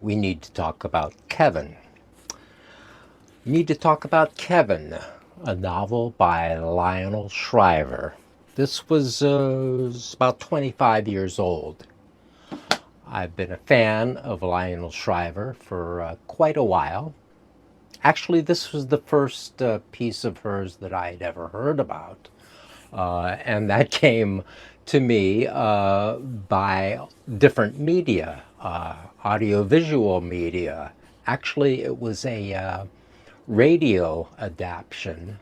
we need to talk about Kevin. We need to talk about Kevin, a novel by Lionel Shriver. This was about 25 years old. I've been a fan of Lionel Shriver for quite a while. Actually, this was the first piece of hers that I had ever heard about. And that came to me by different media, audiovisual media. Actually, it was a radio adaptation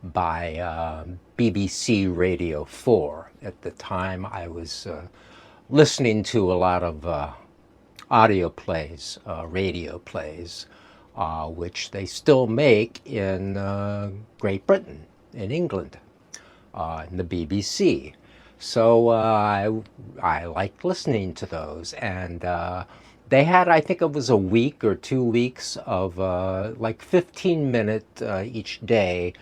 by BBC Radio 4. At the time, I was listening to a lot of audio plays, radio plays, which they still make in Great Britain, in England, in the BBC. So I liked listening to those, and they had, I think it was a week or 2 weeks of like 15-minute each day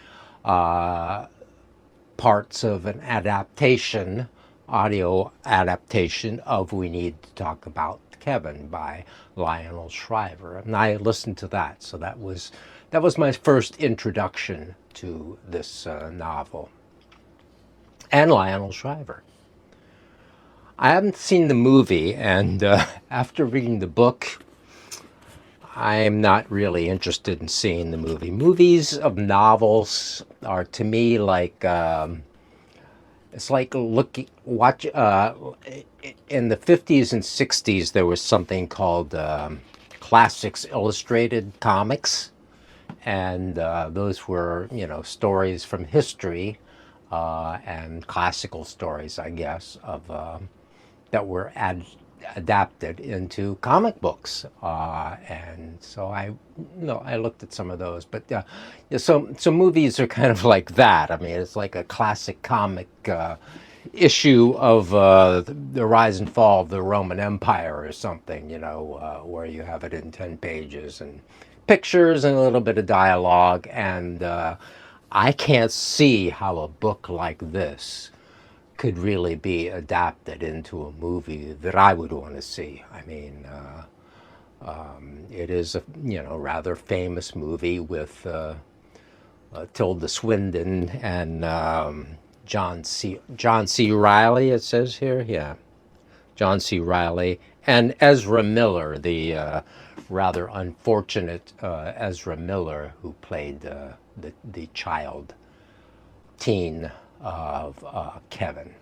parts of an adaptation, audio adaptation of We Need to Talk About Kevin by Lionel Shriver. And I listened to that, so that was my first introduction to this novel. And Lionel Shriver. I haven't seen the movie, and after reading the book, I'm not really interested in seeing the movie. Movies of novels are to me like it's like watch. In the 50s and 60s, there was something called Classics Illustrated Comics, and those were stories from history and classical stories, I guess, of that were adapted into comic books, and so I looked at some of those. But so movies are kind of like that. I mean, it's like a classic comic issue of the rise and fall of the Roman Empire or something, where you have it in 10 pages and pictures and a little bit of dialogue, and I can't see how a book like this could really be adapted into a movie that I would want to see. I mean, it is a rather famous movie with Tilda Swinton and John C. Reilly. It says here, yeah, John C. Reilly and Ezra Miller, the rather unfortunate Ezra Miller, who played the child teen of Kevin.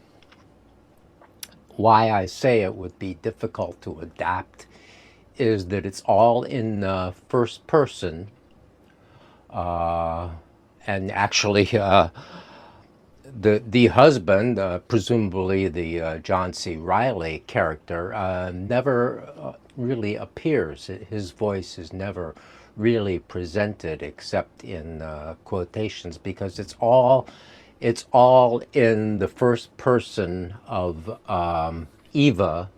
Why I say it would be difficult to adapt is that it's all in first person, and actually the husband, presumably the John C. Reilly character, never really appears. His voice is never really presented except in quotations, because it's all in the first person of Eva,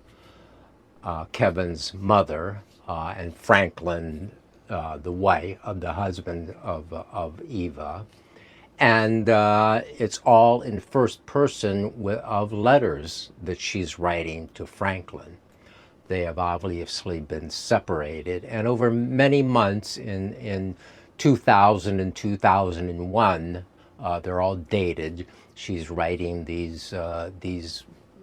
Kevin's mother, and Franklin, the husband of Eva. And it's all in first person of letters that she's writing to Franklin. They have obviously been separated, and over many months in 2000 and 2001, they're all dated. She's writing these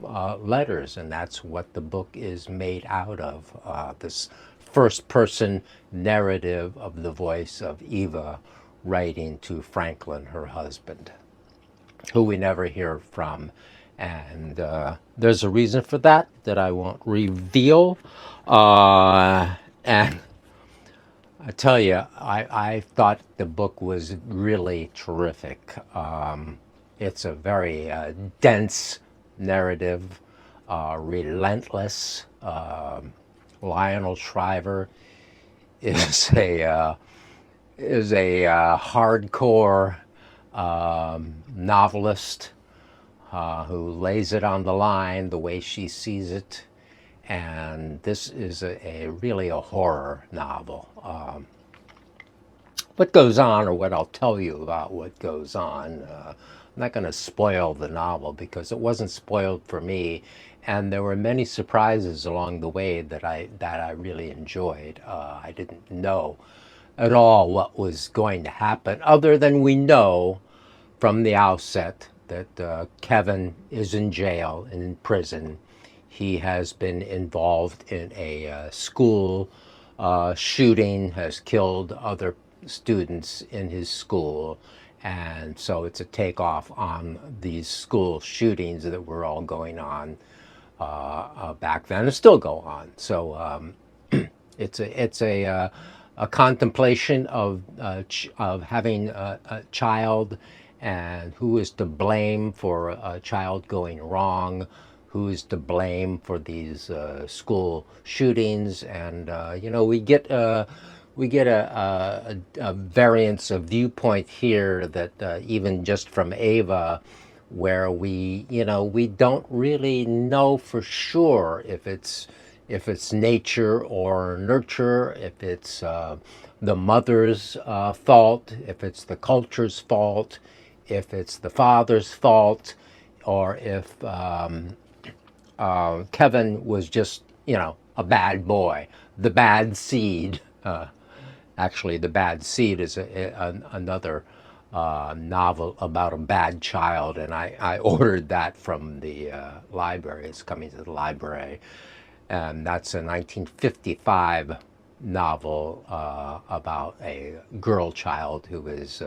letters, and that's what the book is made out of. This first-person narrative of the voice of Eva writing to Franklin, her husband, who we never hear from. And there's a reason for that I won't reveal. And I tell you, I thought the book was really terrific. It's a very dense narrative, relentless. Lionel Shriver is a hardcore novelist who lays it on the line the way she sees it. And this is really a horror novel. What goes on, or what I'll tell you about what goes on, I'm not going to spoil the novel, because it wasn't spoiled for me, and there were many surprises along the way that I really enjoyed. I didn't know at all what was going to happen, other than we know from the outset that Kevin is in jail and in prison. He has been involved in a school shooting, has killed other students in his school. And so it's a takeoff on these school shootings that were all going on back then and still go on. So it's a contemplation of having a child, and who is to blame for a child going wrong, who is to blame for these school shootings, and we get a variance of viewpoint here that even just from Ava, where we don't really know for sure if it's nature or nurture, if it's the mother's fault, if it's the culture's fault, if it's the father's fault, or if Kevin was just, a bad boy, the bad seed. Actually, The Bad Seed is another novel about a bad child, and I ordered that from the library. It's coming to the library. And that's a 1955 novel about a girl child who is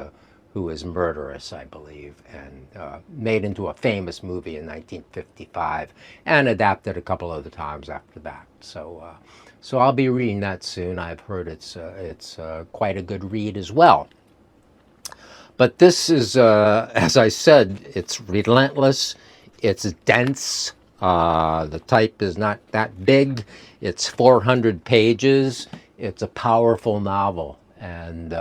murderous, I believe, and made into a famous movie in 1955 and adapted a couple other times after that. So I'll be reading that soon. I've heard it's quite a good read as well. But this is, as I said, it's relentless, it's dense. The type is not that big. It's 400 pages. It's a powerful novel, and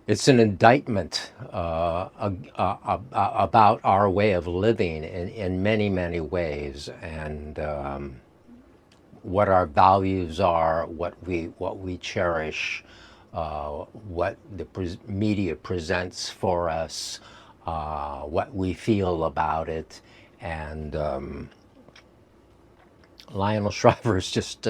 it's an indictment about our way of living in many, many ways, and what our values are, what we cherish, what the media presents for us, what we feel about it. And Lionel Shriver is just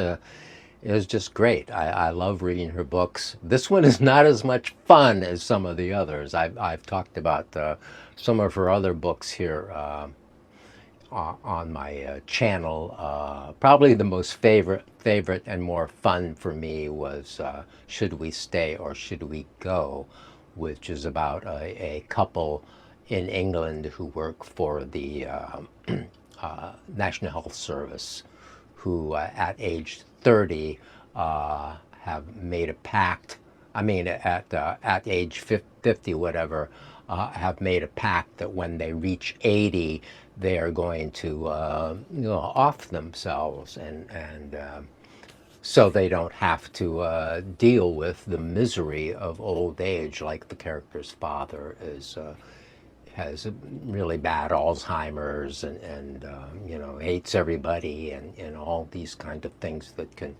great. I love reading her books. This one is not as much fun as some of the others. I've talked about some of her other books here on my channel. Probably the most favorite and more fun for me was Should We Stay or Should We Go, which is about a couple in England who work for the National Health Service, who at age 30 have made a pact. I mean, at age 50, whatever, have made a pact that when they reach 80, they are going to off themselves, and so they don't have to deal with the misery of old age, like the character's father has really bad Alzheimer's and hates everybody, and all these kind of things that can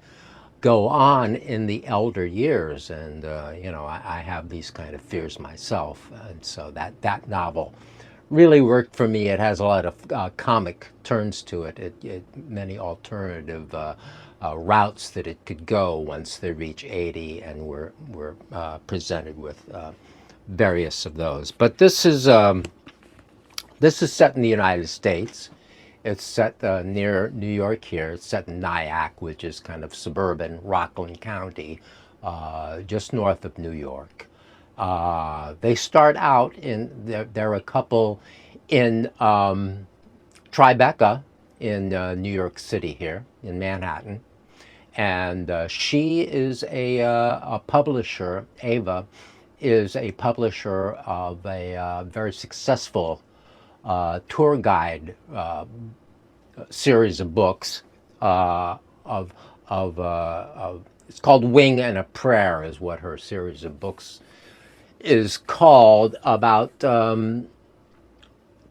go on in the elder years. And I have these kind of fears myself, and so that novel really worked for me. It has a lot of comic turns to it. Many alternative routes that it could go once they reach 80, and we're presented with various of those. But this is set in the United States. It's set near New York here. It's set in Nyack, which is kind of suburban Rockland County, just north of New York. They start out they're a couple in Tribeca in New York City here, in Manhattan. And she is a publisher. Ava is a publisher of a very successful tour guide series of books it's called Wing and a Prayer is what her series of books is called, about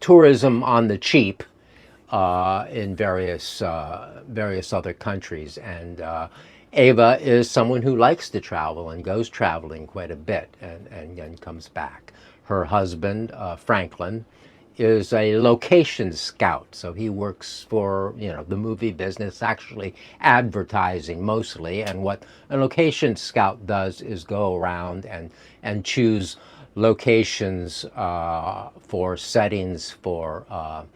tourism on the cheap in various other countries. And Ava is someone who likes to travel and goes traveling quite a bit, and comes back. Her husband, Franklin, is a location scout. So he works for, the movie business, actually advertising mostly. And what a location scout does is go around and choose locations for settings for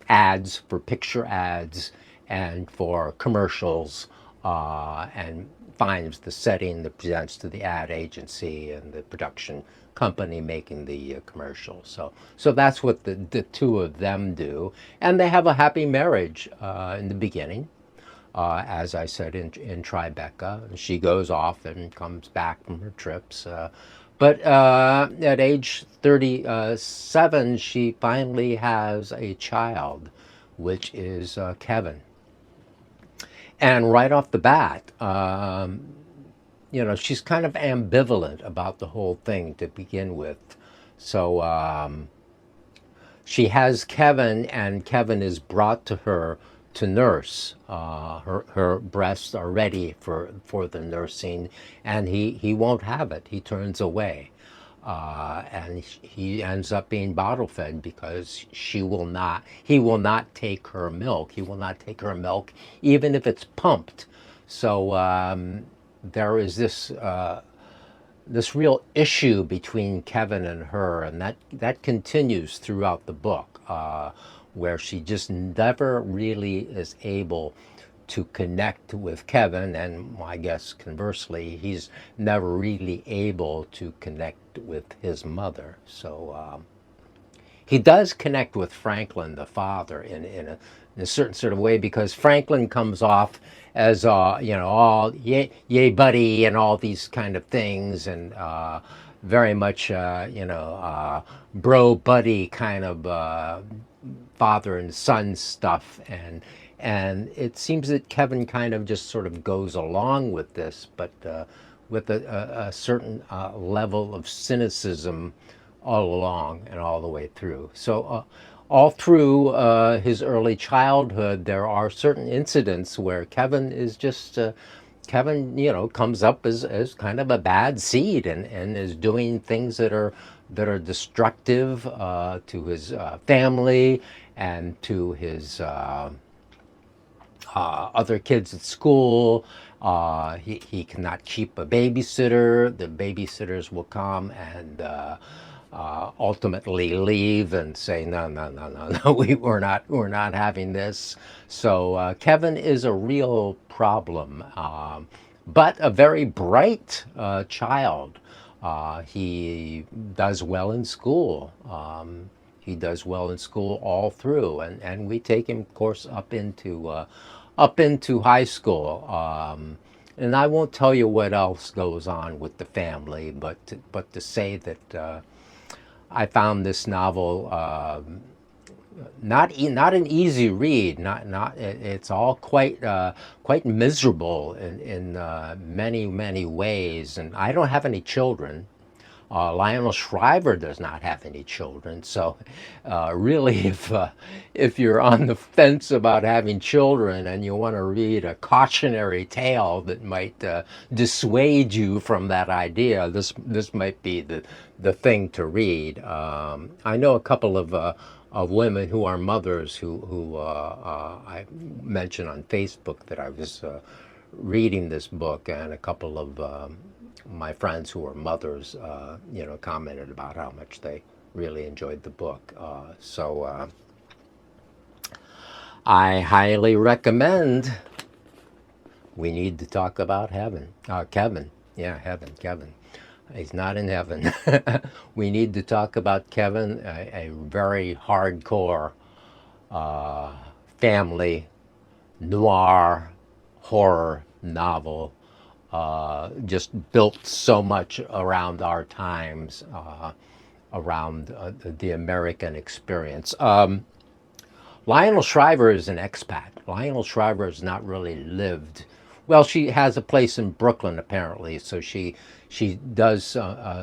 ads, for picture ads, and for commercials, and finds the setting that presents to the ad agency and the production company making the commercial. So that's what the two of them do, and they have a happy marriage in the beginning. As I said in Tribeca, she goes off and comes back from her trips. But at age 37, she finally has a child, which is Kevin. And right off the bat, she's kind of ambivalent about the whole thing to begin with. So she has Kevin, and Kevin is brought to her to nurse. Her breasts are ready for the nursing, and he won't have it. He turns away. And he ends up being bottle fed because he will not take her milk. He will not take her milk, even if it's pumped. So there is this real issue between Kevin and her, and that continues throughout the book, where she just never really is able to connect with Kevin, and I guess conversely, he's never really able to connect with his mother. So he does connect with Franklin, the father, in a certain sort of way, because Franklin comes off as all yay buddy and all these kind of things, and very much bro buddy kind of father and son stuff, and it seems that Kevin kind of just sort of goes along with this, but with a certain level of cynicism all along and all the way through. So all through his early childhood, there are certain incidents where Kevin is just Kevin, comes up as kind of a bad seed, and is doing things that are destructive to his family and to his other kids at school. He cannot keep a babysitter. The babysitters will come and ultimately leave and say, no, we're not having this. So Kevin is a real problem, but a very bright child. He does well in school. He does well in school all through, and we take him, of course, up into high school. And I won't tell you what else goes on with the family, but to say that I found this novel not an easy read. It's all quite miserable in many ways. And I don't have any children. Lionel Shriver does not have any children, so really, if you're on the fence about having children and you want to read a cautionary tale that might dissuade you from that idea, this might be the thing to read. I know a couple of women who are mothers who I mentioned on Facebook that I was reading this book, and a couple of my friends who are mothers, commented about how much they really enjoyed the book. So I highly recommend We Need to Talk About Heaven. Kevin. Yeah, heaven, Kevin. He's not in heaven. We Need to Talk About Kevin, a very hardcore family noir horror novel. Just built so much around our times, around the American experience. Lionel Shriver is an expat. Lionel Shriver has not really lived. Well, she has a place in Brooklyn, apparently, so she does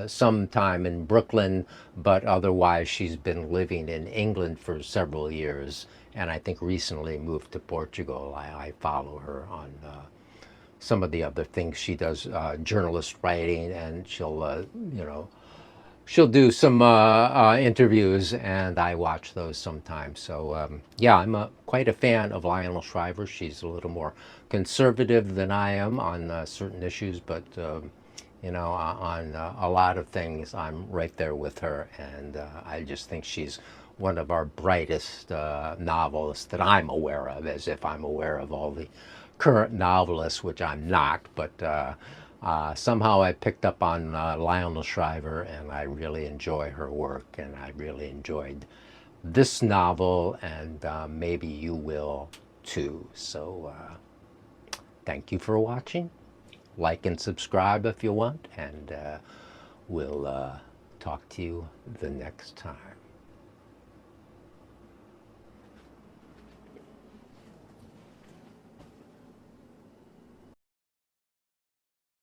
some time in Brooklyn, but otherwise she's been living in England for several years, and I think recently moved to Portugal. I follow her on some of the other things she does, journalist writing, and she'll she'll do some interviews, and I watch those sometimes. So yeah, I'm quite a fan of Lionel Shriver. She's a little more conservative than I am on certain issues, but you know, on a lot of things, I'm right there with her, and I just think she's one of our brightest novelists that I'm aware of, as if I'm aware of all the current novelists, which I'm not, but somehow I picked up on Lionel Shriver, and I really enjoy her work, and I really enjoyed this novel, and maybe you will too. So thank you for watching. Like and subscribe if you want, and we'll talk to you the next time.